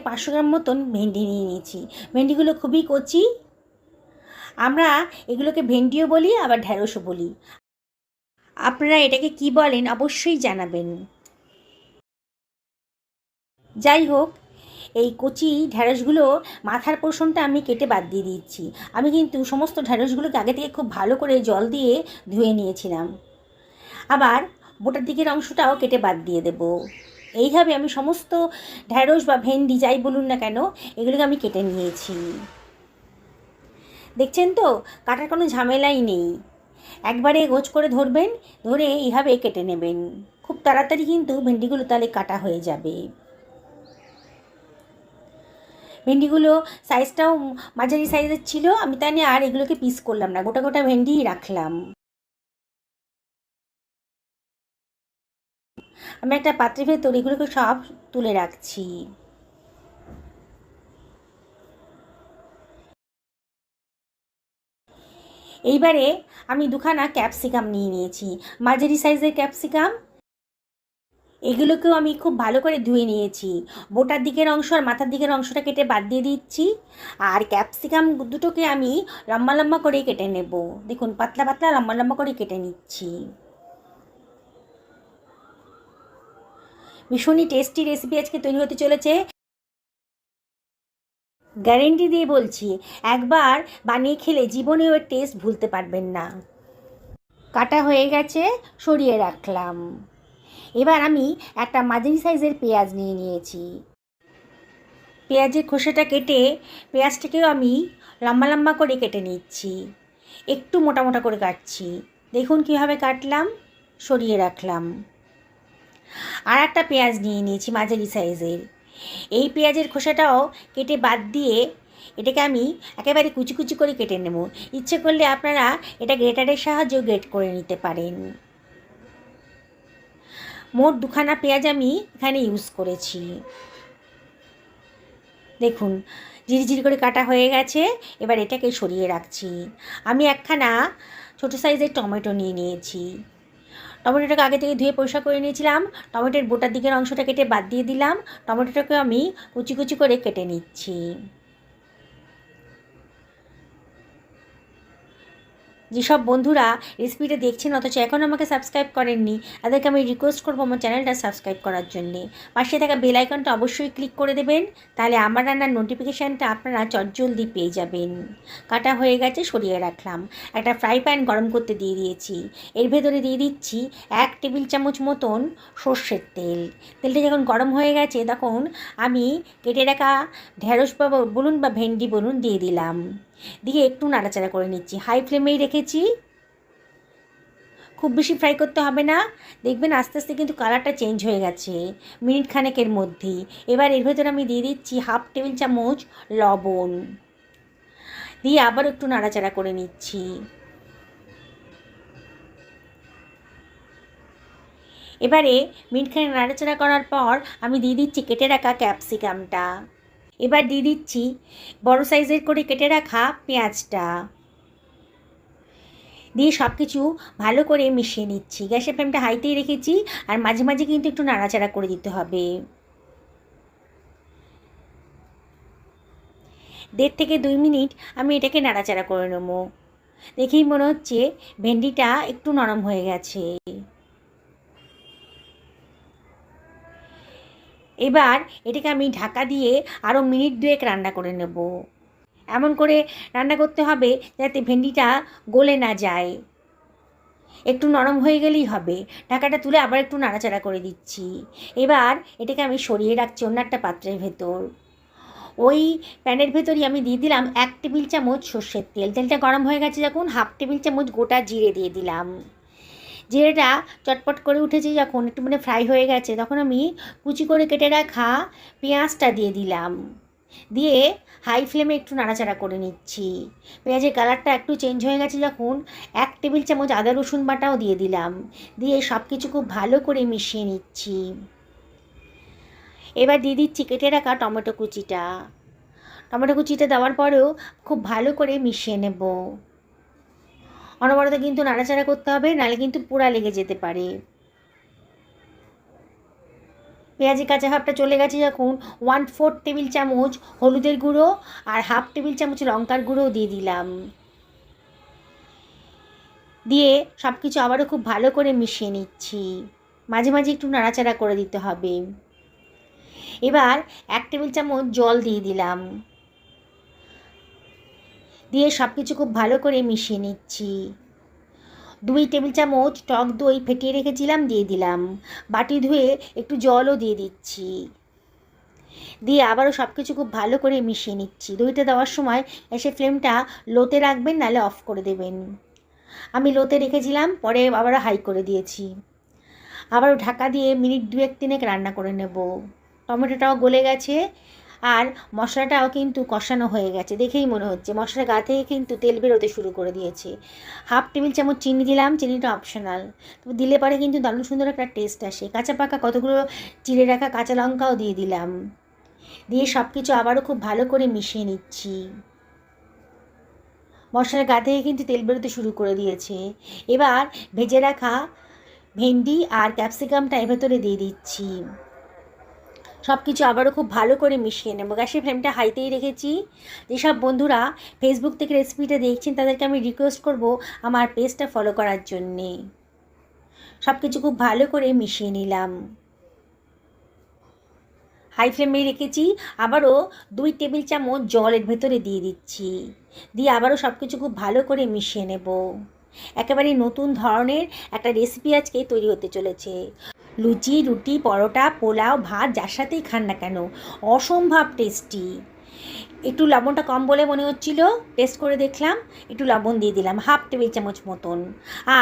500 গ্রাম মতন ভেন্ডি নিয়ে নিয়েছি। ভেন্ডিগুলো খুবই কচি। আমরা এগুলোকে ভেন্ডিও বলি, আবার ঢ্যাঁড়সও বলি। আপনারা এটাকে কি বলেন অবশ্যই জানাবেন। যাই হোক, এই কচি ঢ্যাঁড়সগুলো মাথার পোর্শনটা আমি কেটে বাদ দিয়ে দিচ্ছি। আমি কিন্তু সমস্ত ঢ্যাঁড়সগুলোকে আগে থেকে খুব ভালো করে জল দিয়ে ধুয়ে নিয়েছিলাম। আবার বোটার দিকের অংশটাও কেটে বাদ দিয়ে দেব। এইভাবে আমি সমস্ত ঢ্যাঁড়স বা ভেন্ডি যাই বলুন না কেন, এগুলোকে আমি কেটে নিয়েছি। দেখছেন তো, কাটার কোনো ঝামেলাই নেই। একবারে গোছ করে ধরবেন, ধরে এইভাবে কেটে নেবেন। খুব তাড়াতাড়ি কিন্তু ভেন্ডিগুলো তাহলে কাটা হয়ে যাবে। ভেন্ডিগুলো সাইজটাও মাঝারি সাইজের ছিল, আমি তাই নিয়ে আর এগুলোকে পিস করলাম না, গোটা গোটা ভেন্ডিই রাখলাম। আমি একটা পাত্রের ভেতর এগুলোকে সব তুলে রাখছি। এইবারে আমি দুখানা ক্যাপসিকাম নিয়ে নিয়েছি, মাঝারি সাইজের ক্যাপসিকাম। এগুলোকেও আমি খুব ভালো করে ধুয়ে নিয়েছি। বোটার দিকের অংশ আর মাথার দিকের অংশটা কেটে বাদ দিয়ে দিচ্ছি। আর ক্যাপসিকাম দুটোকে আমি লম্বা লম্বা করে কেটে নেব। দেখুন, পাতলা পাতলা লম্বা লম্বা করে কেটে নিচ্ছি। ভীষণই টেস্টি রেসিপি আজকে তৈরি হতে চলেছে, গ্যারেন্টি দিয়ে বলছি। একবার বানিয়ে খেলে জীবনেও এর টেস্ট ভুলতে পারবেন না। কাটা হয়ে গেছে, সরিয়ে রাখলাম। এবার আমি একটা মাঝারি সাইজের পেঁয়াজ নিয়ে নিয়েছি। পেঁয়াজের খোসাটা কেটে পেঁয়াজটাকেও আমি লম্বা লম্বা করে কেটে নিচ্ছি। একটু মোটা মোটা করে কাটছি। দেখুন কীভাবে কাটলাম, সরিয়ে রাখলাম। আর একটা পেঁয়াজ নিয়ে নিয়েছি মাঝারি সাইজের। এই পেঁয়াজের খোসাটাও কেটে বাদ দিয়ে এটাকে আমি একেবারে কুচি কুচি করে কেটে নেব। ইচ্ছে করলে আপনারা এটা গ্রেটারের সাহায্যেও গ্রেট করে নিতে পারেন। মোট দুখানা পেঁয়াজ আমি এখানে ইউজ করেছি। দেখুন, ঝিরিঝিরি করে কাটা হয়ে গেছে। এবার এটাকে সরিয়ে রাখছি। আমি একখানা ছোটো সাইজের টমেটো নিয়ে নিয়েছি। টমেটোটাকে আগে থেকে ধুয়ে পরিষ্কার করে নিয়েছিলাম। টমেটোর বোটার দিকের অংশটা কেটে বাদ দিয়ে দিলাম। টমেটোটাকে আমি কুচি কুচি করে কেটে নিচ্ছি। যেসব বন্ধুরা রেসিপিটা দেখছেন অথচ এখন আমাকে সাবস্ক্রাইব করেননি, তাদেরকে আমি রিকোয়েস্ট করবো আমার চ্যানেলটা সাবস্ক্রাইব করার জন্যে। পাশে থাকা বেল আইকনটা অবশ্যই ক্লিক করে দেবেন, তাহলে আমার রান্নার নোটিফিকেশানটা আপনারা চটজলদি পেয়ে যাবেন। কাটা হয়ে গেছে, সরিয়ে রাখলাম। একটা ফ্রাই প্যান গরম করতে দিয়ে দিয়েছি। এর ভেতরে দিয়ে দিচ্ছি 1 টেবিল চামচ মতন সর্ষের তেল। তেলটা যখন গরম হয়ে গেছে তখন আমি কেটে রাখা ঢ্যাঁড়স বলুন বা ভেন্ডি বলুন দিয়ে দিলাম। দিয়ে একটু নাড়াচাড়া করে নিচ্ছি। হাই ফ্লেমেই রেখেছি, খুব বেশি ফ্রাই করতে হবে না। দেখবেন আস্তে আস্তে কিন্তু কালারটা চেঞ্জ হয়ে গেছে মিনিট খানেকের মধ্যেই। এবার এর ভেতরে আমি দিয়ে দিচ্ছি 1/2 টেবিল চামচ লবণ, দিয়ে আবার একটু নাড়াচাড়া করে নিচ্ছি। এবারে মিনিট খানেক নাড়াচাড়া করার পর আমি দিয়ে দিচ্ছি কেটে রাখা ক্যাপসিকামটা। এবার দিয়ে দিচ্ছি বড় সাইজের করে কেটে রাখা পেঁয়াজটা, দিয়ে সব কিছু ভালো করে মিশিয়ে নিচ্ছি। গ্যাসের ফ্লেমটা হাইতেই রেখেছি, আর মাঝে মাঝে কিন্তু একটু নাড়াচাড়া করে দিতে হবে। 1.5 থেকে 2 মিনিট আমি এটাকে নাড়াচাড়া করে নেব। দেখেই মনে হচ্ছে ভেন্ডিটা একটু নরম হয়ে গেছে। এবার এটাকে আমি ঢাকা দিয়ে আরও মিনিট 2 রান্না করে নেব। এমন করে রান্না করতে হবে যাতে ভেন্ডিটা গলে না যায়, একটু নরম হয়ে গেলেই হবে। ঢাকাটা তুলে আবার একটু নাড়াচাড়া করে দিচ্ছি। এবার এটাকে আমি সরিয়ে রাখছি অন্য একটা পাত্রের ভেতর। ওই প্যানের ভেতরই আমি দিয়ে দিলাম 1 টেবিল চামচ সর্ষের তেল। তেলটা গরম হয়ে গেছে যখন 1/2 টেবিল চামচ গোটা জিরে দিয়ে দিলাম। জিরেটা চটপট করে উঠেছে যখন, একটু মানে ফ্রাই হয়ে গেছে, তখন আমি কুচি করে কেটে রাখা পেঁয়াজটা দিয়ে দিলাম। দিয়ে হাই ফ্লেমে একটু নাড়াচাড়া করে নিচ্ছি। পেঁয়াজের কালারটা একটু চেঞ্জ হয়ে গেছে যখন 1 টেবিল চামচ আদা রসুন বাটাও দিয়ে দিলাম। দিয়ে সব কিছু খুব ভালো করে মিশিয়ে নিচ্ছি। এবার দিয়ে দিচ্ছি কেটে রাখা টমেটো কুচিটা। টমেটো কুচিটা দেওয়ার পরেও খুব ভালো করে মিশিয়ে নেব। অনবরত কিন্তু নাড়াচাড়া করতে হবে, নাহলে কিন্তু পোড়া লেগে যেতে পারে। পেঁয়াজি কাঁচা ভাবটা চলে গেছে যখন 1/4 টেবিল চামচ হলুদের গুঁড়ো আর 1/2 টেবিল চামচ লঙ্কার গুঁড়োও দিয়ে দিলাম। দিয়ে সব কিছু আবারও খুব ভালো করে মিশিয়ে নিচ্ছি। মাঝে মাঝে একটু নাড়াচাড়া করে দিতে হবে। এবার 1 টেবিল চামচ জল দিয়ে দিলাম। দিয়ে সব কিছু খুব ভালো করে মিশিয়ে নিচ্ছি। 2 টেবিল চামচ টক দই ফেটিয়ে রেখেছিলাম দিয়ে দিলাম। বাটি ধুয়ে একটু জলও দিয়ে দিচ্ছি। দিয়ে আবারও সব কিছু খুব ভালো করে মিশিয়ে নিচ্ছি। দইটা দেওয়ার সময় গ্যাসের ফ্লেমটা লোতে রাখবেন, নাহলে অফ করে দেবেন। আমি লোতে রেখেছিলাম, পরে আবারও হাই করে দিয়েছি। আবারও ঢাকা দিয়ে মিনিট 2-3 রান্না করে নেব। টমেটোটাও গলে গেছে আর মশলাটাও কিন্তু কষানো হয়ে গেছে, দেখেই মনে হচ্ছে। মশলার গা থেকে কিন্তু তেল বেরোতে শুরু করে দিয়েছে। 1/2 টেবিল চামচ চিনি দিলাম, চিনিটা অপশনাল, তবে দিলে পরে কিন্তু দারুণ সুন্দর একটা টেস্ট আসে। কাঁচা পাকা কতগুলো চিড়ে রাখা কাঁচা লঙ্কাও দিয়ে দিলাম। দিয়ে সব কিছু আবারও খুব ভালো করে মিশিয়ে নিচ্ছি। মশলার গা থেকে কিন্তু তেল বেরোতে শুরু করে দিয়েছে। এবার ভেজে রাখা ভেন্ডি আর ক্যাপসিকামটা এর ভেতরে দিয়ে দিচ্ছি। সব কিছু আবারও খুব ভালো করে মিশিয়ে নেব। গ্যাসের ফ্লেমটা হাইতেই রেখেছি। যেসব বন্ধুরা ফেসবুক থেকে রেসিপিটা দেখছেন তাদেরকে আমি রিকোয়েস্ট করব আমার পেজটা ফলো করার জন্যে। সব কিছু খুব ভালো করে মিশিয়ে নিলাম। হাই ফ্লেমে রেখেছি। আবারও 2 টেবিল চামচ জল এর ভেতরে দিয়ে দিচ্ছি। দিয়ে আবারও সব কিছু খুব ভালো করে মিশিয়ে নেব। একেবারে নতুন ধরনের একটা রেসিপি আজকে তৈরি হতে চলেছে। লুচি, রুটি, পরোটা, পোলাও, ভাত যার সাথেই খান না কেন অসম্ভব টেস্টি। একটু লবণটা কম বলে মনে হচ্ছিল, টেস্ট করে দেখলাম, একটু লবণ দিয়ে দিলাম 1/2 টেবিল চামচ মতন।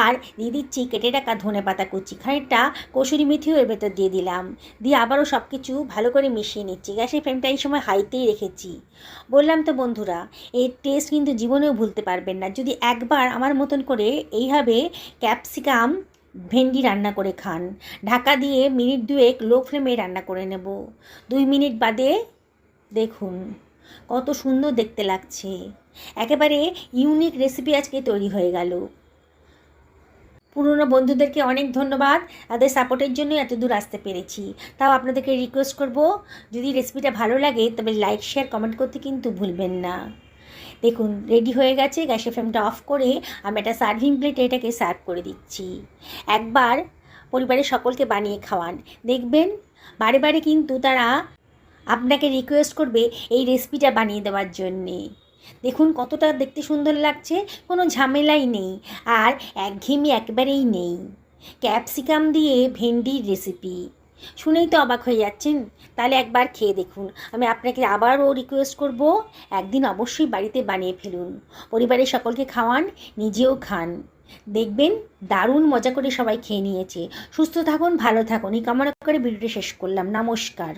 আর দিয়ে দিচ্ছি কেটে রাখা ধনেপাতা কুচি, খানিকটা কসুরি মেথিও এর ভেতর দিয়ে দিলাম। দিয়ে আবারও সব কিছু ভালো করে মিশিয়ে নিচ্ছি। গ্যাসের ফ্লেমটা এই সময় হাইতেই রেখেছি। বললাম তো বন্ধুরা, এর টেস্ট কিন্তু জীবনেও ভুলতে পারবেন না যদি একবার আমার মতন করে এইভাবে ক্যাপসিকাম ভেন্ডি রান্না করে খান। ঢাকা দিয়ে মিনিট 2 লো ফ্লেমে রান্না করে নেব। 2 মিনিট বাদে দেখুন কত সুন্দর দেখতে লাগছে। একেবারে ইউনিক রেসিপি আজকে তৈরি হয়ে গেল। পুরনো বন্ধুদেরকে অনেক ধন্যবাদ, তাদের সাপোর্টের জন্য এত দূর আসতে পেরেছি। তাও আপনাদেরকে রিকোয়েস্ট করব, যদি রেসিপিটা ভালো লাগে তবে লাইক, শেয়ার, কমেন্ট করতে কিন্তু ভুলবেন না। দেখুন রেডি হয়ে গেছে। গ্যাসের ফ্লেমটা অফ করে আমি একটা সার্ভিং প্লেটে এটাকে সার্ভ করে দিচ্ছি। একবার পরিবারের সকলকে বানিয়ে খাওয়ান, দেখবেন বারে বারে কিন্তু তারা আপনাকে রিকোয়েস্ট করবে এই রেসিপিটা বানিয়ে দেওয়ার জন্যে। দেখুন কতটা দেখতে সুন্দর লাগছে, কোনো ঝামেলাই নেই আর একঘেয়েমি একেবারেই নেই। ক্যাপসিকাম দিয়ে ভেন্ডির রেসিপি শুনেই তো অবাক হয়ে যাচ্ছেন, তাহলে একবার খেয়ে দেখুন। আমি আপনাকে আবারও রিকোয়েস্ট করব, একদিন অবশ্যই বাড়িতে বানিয়ে ফেলুন, পরিবারের সকলকে খাওয়ান, নিজেও খান, দেখবেন দারুণ মজা করে সবাই খেয়ে নিয়েছে। সুস্থ থাকুন, ভালো থাকুন, এই কামনা করে ভিডিওটি শেষ করলাম। নমস্কার।